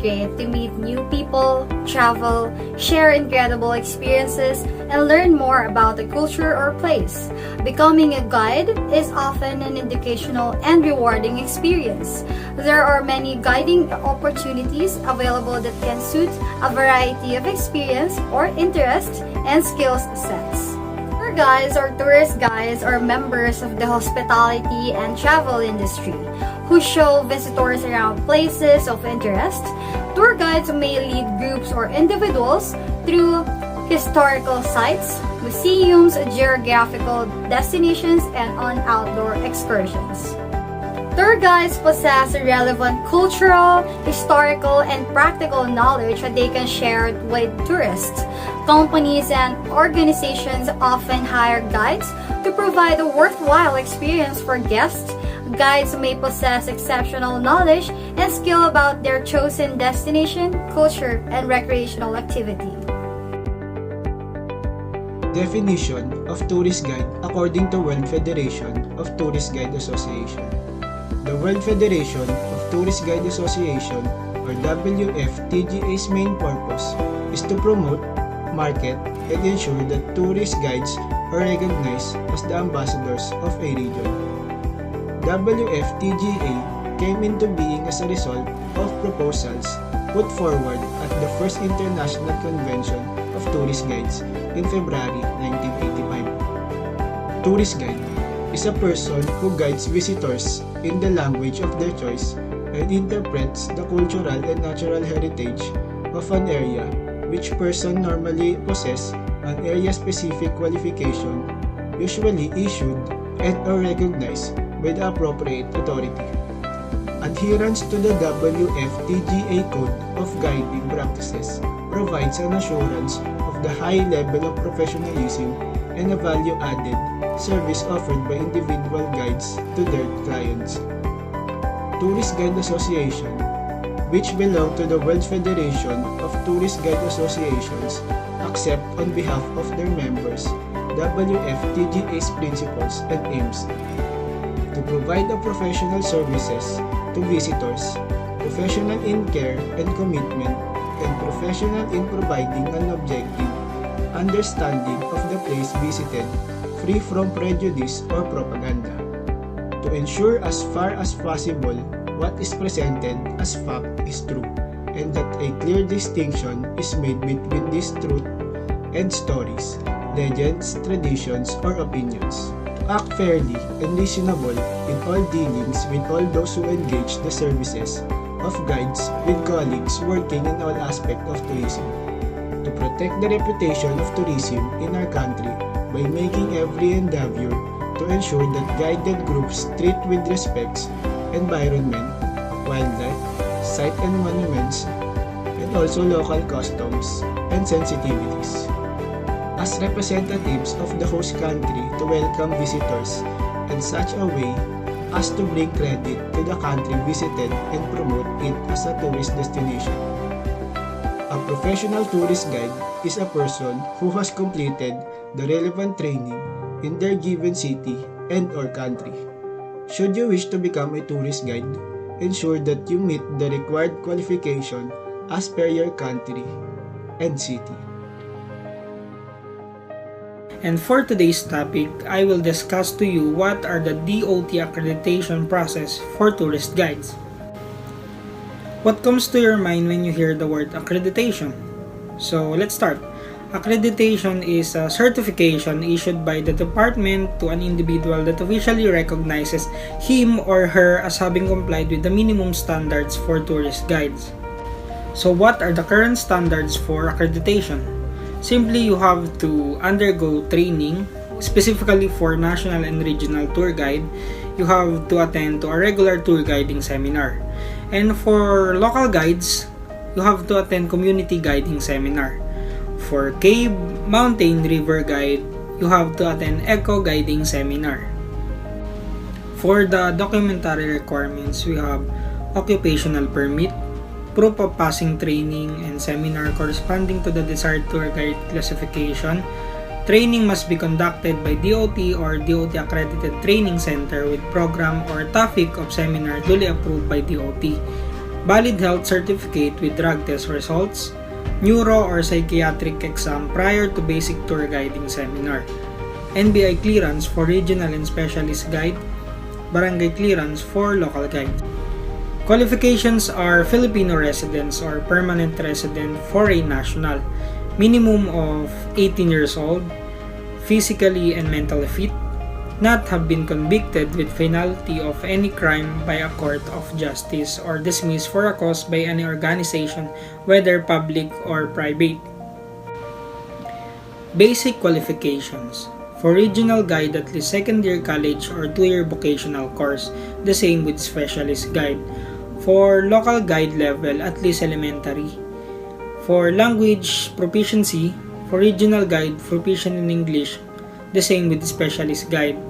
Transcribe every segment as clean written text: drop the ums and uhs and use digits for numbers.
great to meet new people, travel, share incredible experiences, and learn more about a culture or place. Becoming a guide is often an educational and rewarding experience. There are many guiding opportunities available that can suit a variety of experience or interests and skills sets. Tour guides or tourist guides are members of the hospitality and travel industry who show visitors around places of interest. Tour guides may lead groups or individuals through historical sites, museums, geographical destinations, and on outdoor excursions. Tour guides possess relevant cultural, historical, and practical knowledge that they can share with tourists. Companies and organizations often hire guides to provide a worthwhile experience for guests. Guides may possess exceptional knowledge and skill about their chosen destination, culture, and recreational activity. Definition of tourist guide according to World Federation of Tourist Guide Association. The World Federation of Tourist Guide Association, or WFTGA's main purpose is to promote, market, and ensure that tourist guides are recognized as the ambassadors of a region. WFTGA came into being as a result of proposals put forward at the first International Convention of Tourist Guides in February 1985. Tourist guide is a person who guides visitors in the language of their choice and interprets the cultural and natural heritage of an area which person normally possess an area-specific qualification usually issued and or recognized by the appropriate authority. Adherence to the WFTGA Code of Guiding Practices provides an assurance of the high level of professionalism and a value-added service offered by individual guides to their clients. Tourist Guide Association, which belong to the World Federation of Tourist Guide Associations, accept on behalf of their members WFTGA's principles and aims to provide the professional services to visitors, professional in care and commitment, and professional in providing an objective understanding of the place visited, free from prejudice or propaganda, to ensure as far as possible what is presented as fact is true, and that a clear distinction is made between this truth and stories, legends, traditions, or opinions. To act fairly and reasonable in all dealings with all those who engage the services of guides with colleagues working in all aspects of tourism. To protect the reputation of tourism in our country by making every endeavor to ensure that guided groups treat with respect environment, wildlife, site and monuments, and also local customs and sensitivities. As representatives of the host country to welcome visitors in such a way as to bring credit to the country visited and promote it as a tourist destination. A professional tourist guide is a person who has completed the relevant training in their given city and or country. Should you wish to become a tourist guide, ensure that you meet the required qualification as per your country and city. And for today's topic, I will discuss to you what are the DOT accreditation process for tourist guides. What comes to your mind when you hear the word accreditation? So let's start. Accreditation is a certification issued by the department to an individual that officially recognizes him or her as having complied with the minimum standards for tourist guides. So what are the current standards for accreditation? Simply, you have to undergo training, specifically for national and regional tour guide. You have to attend to a regular tour guiding seminar. And for local guides, you have to attend community guiding seminar. For cave, mountain, river guide, you have to attend eco guiding seminar. For the documentary requirements, we have occupational permit, proof of passing training and seminar corresponding to the desired tour guide classification. Training must be conducted by DOT or DOT accredited training center with program or topic of seminar duly approved by DOT. valid health certificate with drug test results, neuro or psychiatric exam prior to basic tour guiding seminar, NBI clearance for regional and specialist guide, barangay clearance for local guide. Qualifications are Filipino residents or permanent resident foreign national, minimum of 18 years old, physically and mentally fit, not have been convicted with finality of any crime by a court of justice or dismissed for a cause by any organization, whether public or private. Basic qualifications. For regional guide, at least second-year college or 2-year vocational course, the same with specialist guide. For local guide level, at least elementary. For language proficiency, for regional guide, proficient in English, the same with specialist guide.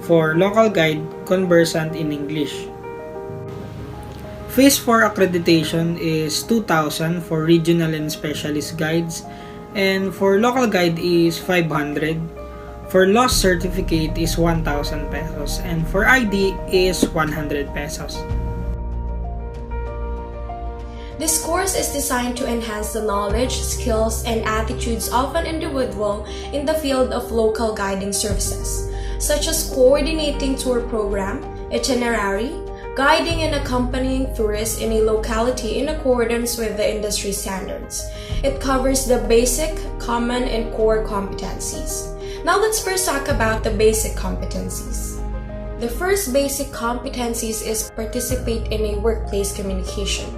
For local guide, conversant in English. Fees for accreditation is 2,000 for regional and specialist guides, and for local guide is 500. For lost certificate is 1,000 pesos, and for ID is 100 pesos. This course is designed to enhance the knowledge, skills, and attitudes of an individual in the field of local guiding services, such as coordinating tour program, itinerary, guiding and accompanying tourists in a locality in accordance with the industry standards. It covers the basic, common, and core competencies. Now let's first talk about the basic competencies. The first basic competencies is participate in a workplace communication,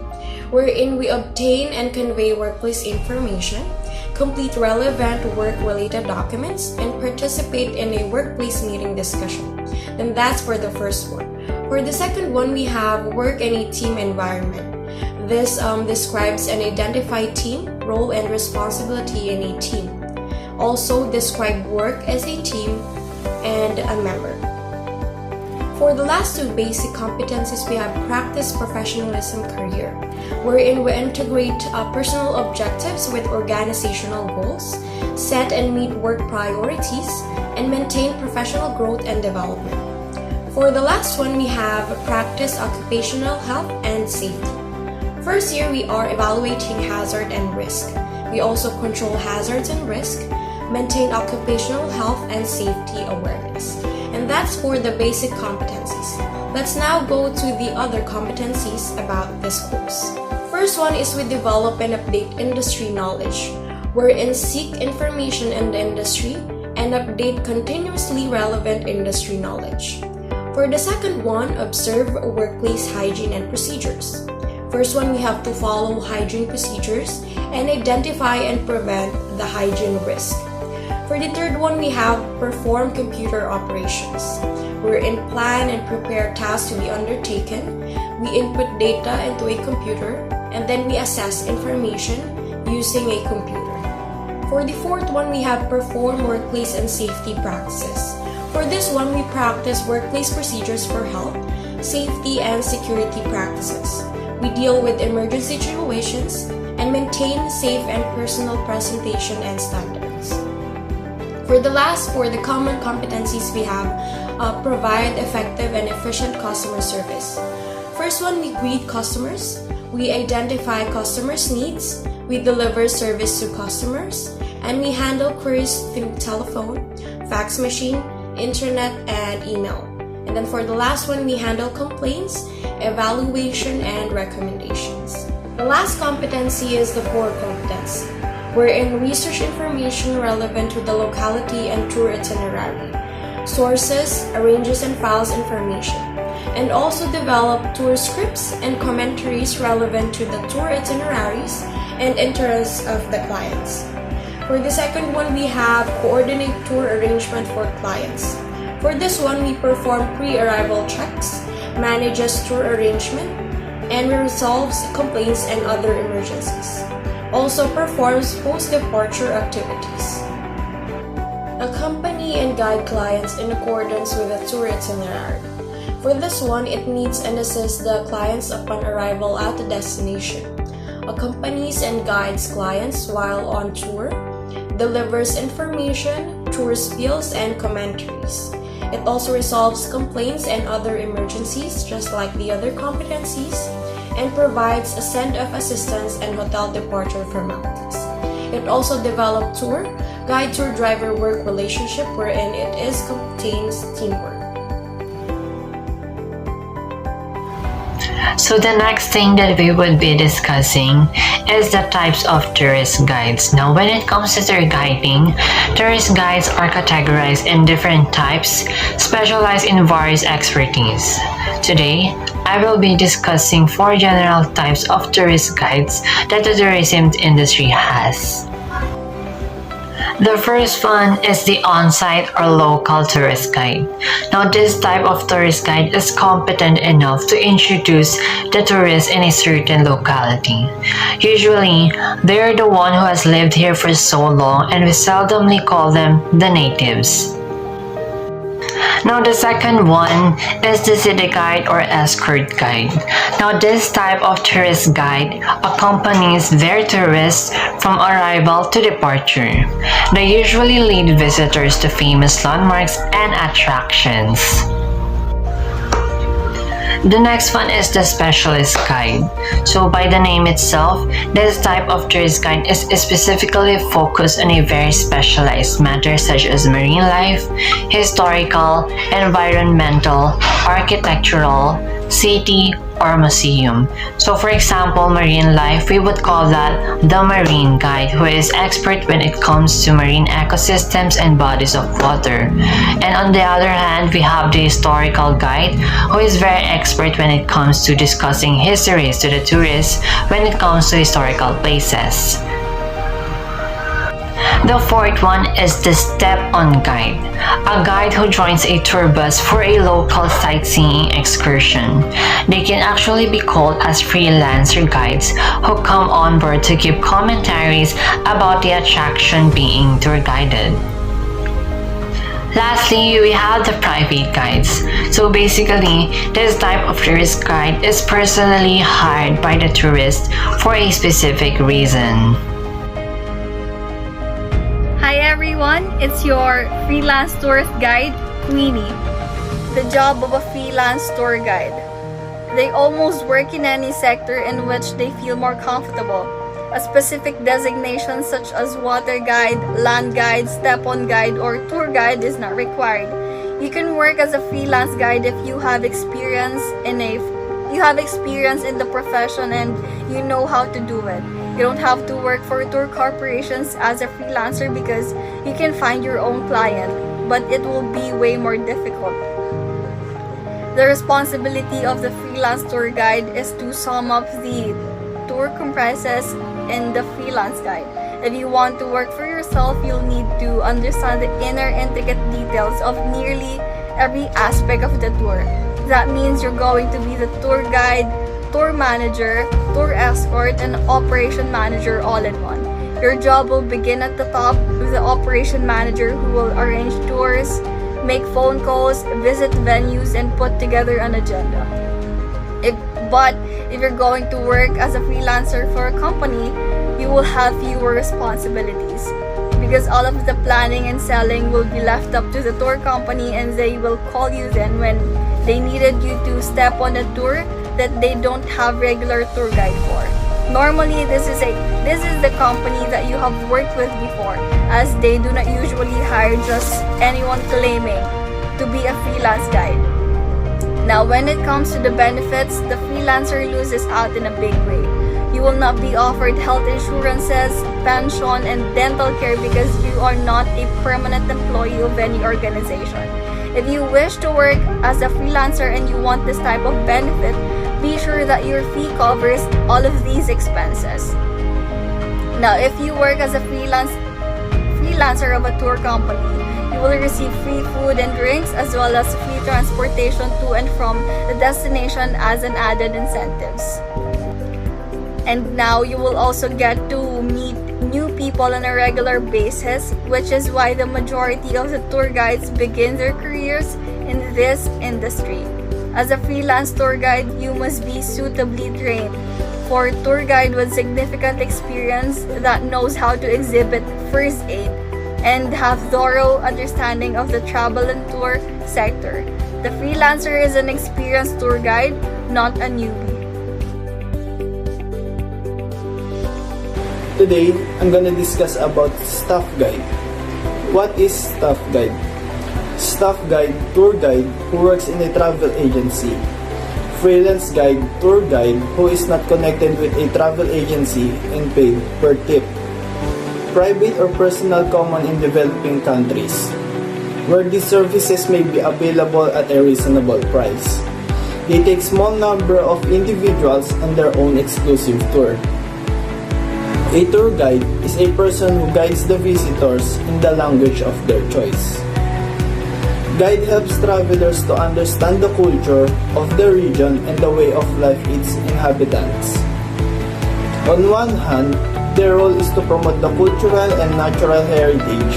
wherein we obtain and convey workplace information, complete relevant work-related documents, and participate in a workplace meeting discussion. Then that's for the first one. For the second one, we have work in a team environment. This describes an identified team, role, and responsibility in a team. Also describe work as a team and a member. For the last two basic competencies, we have practice professionalism career, wherein we integrate personal objectives with organizational goals, set and meet work priorities, and maintain professional growth and development. For the last one, we have practice occupational health and safety. First year, we are evaluating hazard and risk. We also control hazards and risk, maintain occupational health and safety awareness. And that's for the basic competencies. Let's now go to the other competencies about this course. First one is we develop and update industry knowledge, wherein seek information in the industry and update continuously relevant industry knowledge. For the second one, observe workplace hygiene and procedures. First one, we have to follow hygiene procedures and identify and prevent the hygiene risk. For the third one, we have perform computer operations. We're in plan and prepare tasks to be undertaken. We input data into a computer and then we assess information using a computer. For the fourth one, we have perform workplace and safety practices. For this one, we practice workplace procedures for health, safety, and security practices. We deal with emergency situations and maintain safe and personal presentation and standards. For the common competencies, we have provide effective and efficient customer service. First one, we greet customers, we identify customers' needs, we deliver service to customers, and we handle queries through telephone, fax machine, internet, and email. And then for the last one, we handle complaints, evaluation, and recommendations. The last competency is the core competency, wherein research information relevant to the locality and tour itinerary, sources, arranges and files information, and also develop tour scripts and commentaries relevant to the tour itineraries and interests of the clients. For the second one, we have coordinate tour arrangement for clients. For this one, we perform pre-arrival checks, manages tour arrangement, and resolves complaints and other emergencies. Also performs post-departure activities. Accompany and guide clients in accordance with the tour itinerary. For this one, it meets and assists the clients upon arrival at the destination, accompanies and guides clients while on tour, delivers information, tour spills, and commentaries. It also resolves complaints and other emergencies just like the other competencies. and provides a send-off assistance and hotel departure formalities. It also developed tour, guide-tour driver-work relationship wherein it contains teamwork. So the next thing that we would be discussing is the types of tourist guides. Now, when it comes to tour guiding, tourist guides are categorized in different types, specialized in various expertise. Today, I will be discussing 4 general types of tourist guides that the tourism industry has. The first one is the on-site or local tourist guide. Now, this type of tourist guide is competent enough to introduce the tourist in a certain locality. Usually, they are the one who has lived here for so long, and we seldomly call them the natives. Now, the second one is the city guide or escort guide. Now, this type of tourist guide accompanies their tourists from arrival to departure. They usually lead visitors to famous landmarks and attractions. The next one is the specialist guide. So by the name itself, this type of tourist guide is specifically focused on a very specialized matter such as marine life, historical, environmental, architectural, city, or museum. So for example, marine life, we would call that the marine guide, who is expert when it comes to marine ecosystems and bodies of water. And on the other hand, we have the historical guide, who is very expert when it comes to discussing histories to the tourists when it comes to historical places. The fourth one is the step-on guide, a guide who joins a tour bus for a local sightseeing excursion. They can actually be called as freelancer guides who come on board to give commentaries about the attraction being tour guided. Lastly, we have the private guides. So basically, this type of tourist guide is personally hired by the tourist for a specific reason. Hi everyone, it's your freelance tourist guide, Queenie. The job of a freelance tour guide. They almost work in any sector in which they feel more comfortable. A specific designation such as water guide, land guide, step-on guide, or tour guide is not required. You can work as a freelance guide if you have experience in the profession and you know how to do it. You don't have to work for tour corporations as a freelancer because you can find your own client, but it will be way more difficult. The responsibility of the freelance tour guide is to sum up the tour comprises in the freelance guide. If you want to work for yourself, you'll need to understand the inner intricate details of nearly every aspect of the tour. That means you're going to be the tour guide, tour manager, tour escort, and operation manager all in one. Your job will begin at the top with the operation manager who will arrange tours, make phone calls, visit venues, and put together an agenda. If you're going to work as a freelancer for a company, you will have fewer responsibilities because all of the planning and selling will be left up to the tour company, and they will call you then when they needed you to step on a tour that they don't have regular tour guide for. Normally, this is the company that you have worked with before, as they do not usually hire just anyone claiming to be a freelance guide. Now, when it comes to the benefits, the freelancer loses out in a big way. You will not be offered health insurances, pension, and dental care because you are not a permanent employee of any organization. If you wish to work as a freelancer and you want this type of benefit, be sure that your fee covers all of these expenses. Now, if you work as a freelancer of a tour company, you will receive free food and drinks as well as free transportation to and from the destination as an added incentives. And now you will also get to meet new people on a regular basis, which is why the majority of the tour guides begin their careers in this industry. As a freelance tour guide, you must be suitably trained for a tour guide with significant experience that knows how to exhibit first aid and have thorough understanding of the travel and tour sector. The freelancer is an experienced tour guide, not a newbie. Today, I'm gonna discuss about staff guide. What is staff guide? Staff guide, tour guide who works in a travel agency. Freelance guide, tour guide who is not connected with a travel agency and paid per tip. Private or personal common in developing countries, where these services may be available at a reasonable price. They take small number of individuals on their own exclusive tour. A tour guide is a person who guides the visitors in the language of their choice. Guide helps travelers to understand the culture of the region and the way of life its inhabitants. On one hand, their role is to promote the cultural and natural heritage,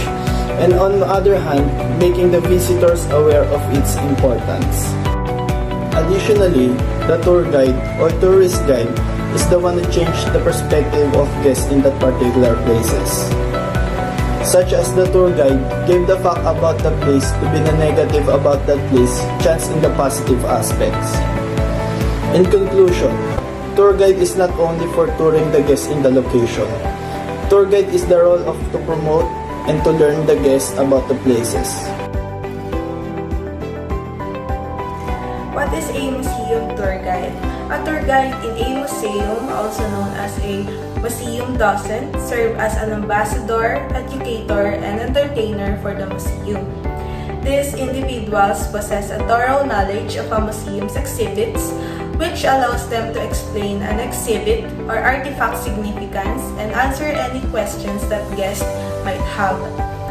and on the other hand, making the visitors aware of its importance. Additionally, the tour guide or tourist guide is the one who changes the perspective of guests in that particular places. Such as the tour guide gave the fact about the place to be the negative about that place, chance in the positive aspects. In conclusion, tour guide is not only for touring the guests in the location. Tour guide is the role of to promote and to learn the guests about the places. What is a museum tour guide? A tour guide in a museum, also known as a museum docent, serve as an ambassador, educator, and entertainer for the museum. These individuals possess a thorough knowledge of a museum's exhibits, which allows them to explain an exhibit or artifact significance and answer any questions that guests might have.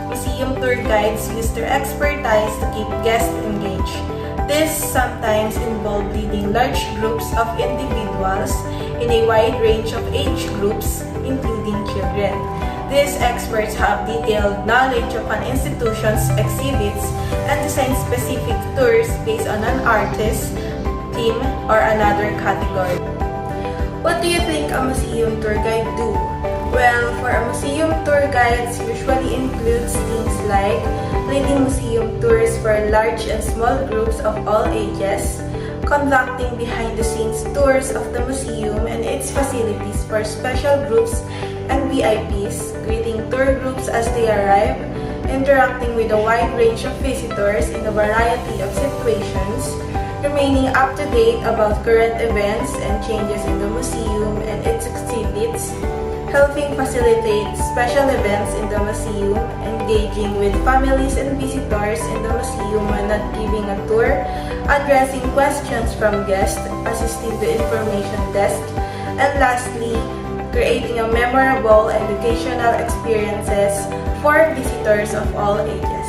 Museum tour guides use their expertise to keep guests engaged. This sometimes involves leading large groups of individuals in a wide range of age groups, including children. These experts have detailed knowledge of an institution's exhibits and design specific tours based on an artist, theme, or another category. What do you think a museum tour guide do? Well, for a museum tour guides usually includes things like leading museum tours for large and small groups of all ages, conducting behind-the-scenes tours of the museum and its facilities for special groups and VIPs, greeting tour groups as they arrive, interacting with a wide range of visitors in a variety of situations, remaining up to date about current events and changes in the museum and its exhibits, helping facilitate special events in the museum, engaging with families and visitors in the museum when not giving a tour, addressing questions from guests, assisting the information desk, and lastly, creating a memorable educational experiences for visitors of all ages.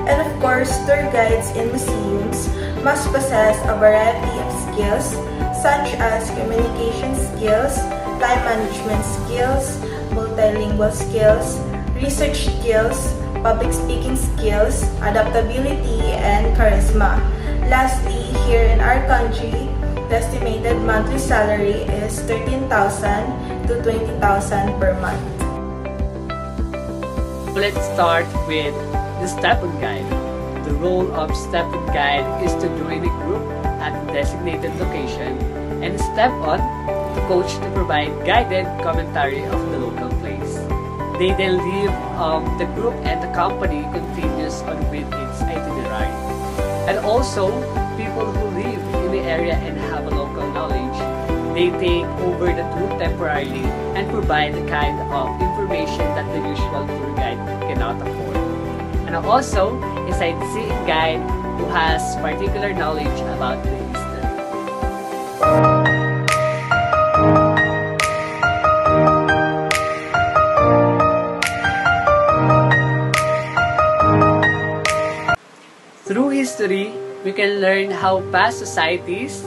And of course, tour guides in museums must possess a variety of skills such as communication skills, time management skills, multilingual skills, research skills, public speaking skills, adaptability, and charisma. Lastly, here in our country, the estimated monthly salary is 13,000 to 20,000 per month. Let's start with the step-on guide. The role of step-on guide is to join a group at a designated location and step on to coach to provide guided commentary of the local place. They then leave the group and the company continues on with its itinerary. And also, people who live in the area and have a local knowledge, they take over the tour temporarily and provide the kind of information that the usual tour guide cannot afford. And also, a sightseeing guide who has particular knowledge about the history. Through history, we can learn how past societies,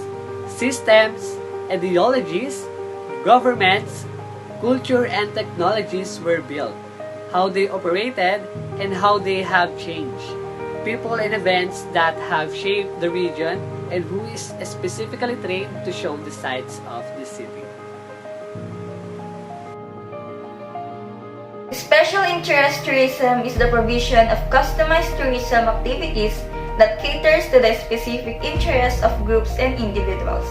systems, ideologies, governments, culture, and technologies were built, how they operated, and how they have changed. People and events that have shaped the region and who is specifically trained to show the sights of the city. Special interest tourism is the provision of customized tourism activities that caters to the specific interests of groups and individuals.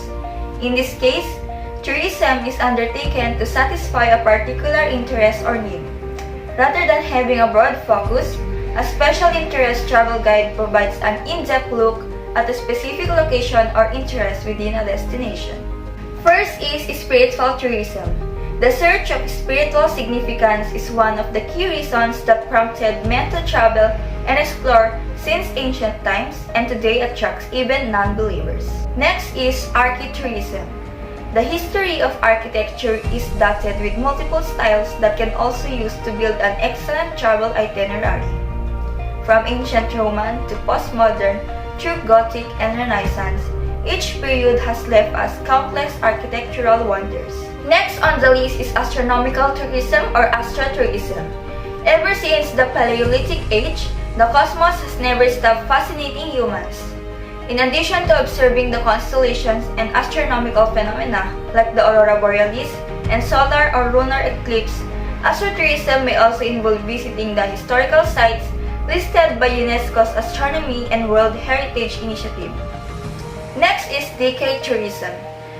In this case, Tourism is undertaken to satisfy a particular interest or need. Rather than having a broad focus, a special interest travel guide provides an in-depth look at a specific location or interest within a destination. First is spiritual tourism. The search of spiritual significance is one of the key reasons that prompted men to travel and explore since ancient times and today attracts even non-believers. Next is architecturism. The history of architecture is dotted with multiple styles that can also use to build an excellent travel itinerary. From ancient Roman to postmodern through Gothic and Renaissance, each period has left us countless architectural wonders. Next on the list is astronomical tourism or astrotourism. Ever since the Paleolithic age, the cosmos has never stopped fascinating humans. In addition to observing the constellations and astronomical phenomena like the aurora borealis and solar or lunar eclipse, astrotourism may also involve visiting the historical sites listed by UNESCO's Astronomy and World Heritage Initiative. Next is decay tourism.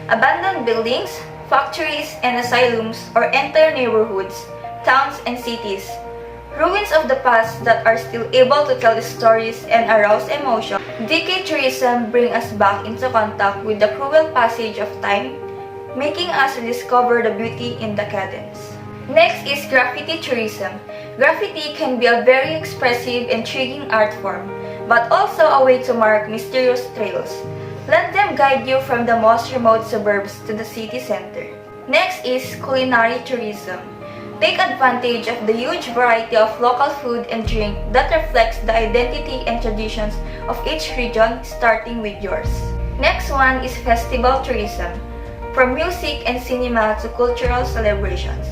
Abandoned buildings, factories, and asylums or entire neighborhoods, towns, and cities. Ruins of the past that are still able to tell stories and arouse emotion. Decay tourism brings us back into contact with the cruel passage of time, making us rediscover the beauty in decadence. Next is graffiti tourism. Graffiti can be a very expressive, intriguing art form, but also a way to mark mysterious trails. Let them guide you from the most remote suburbs to the city center. Next is culinary tourism. Take advantage of the huge variety of local food and drink that reflects the identity and traditions of each region, starting with yours. Next one is festival tourism. From music and cinema to cultural celebrations,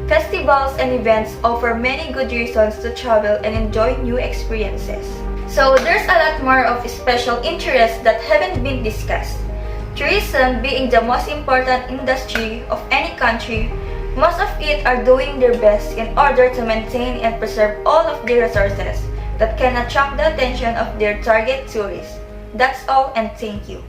festivals and events offer many good reasons to travel and enjoy new experiences. So there's a lot more of special interests that haven't been discussed. Tourism being the most important industry of any country, most of it are doing their best in order to maintain and preserve all of the resources that can attract the attention of their target tourists. That's all and thank you.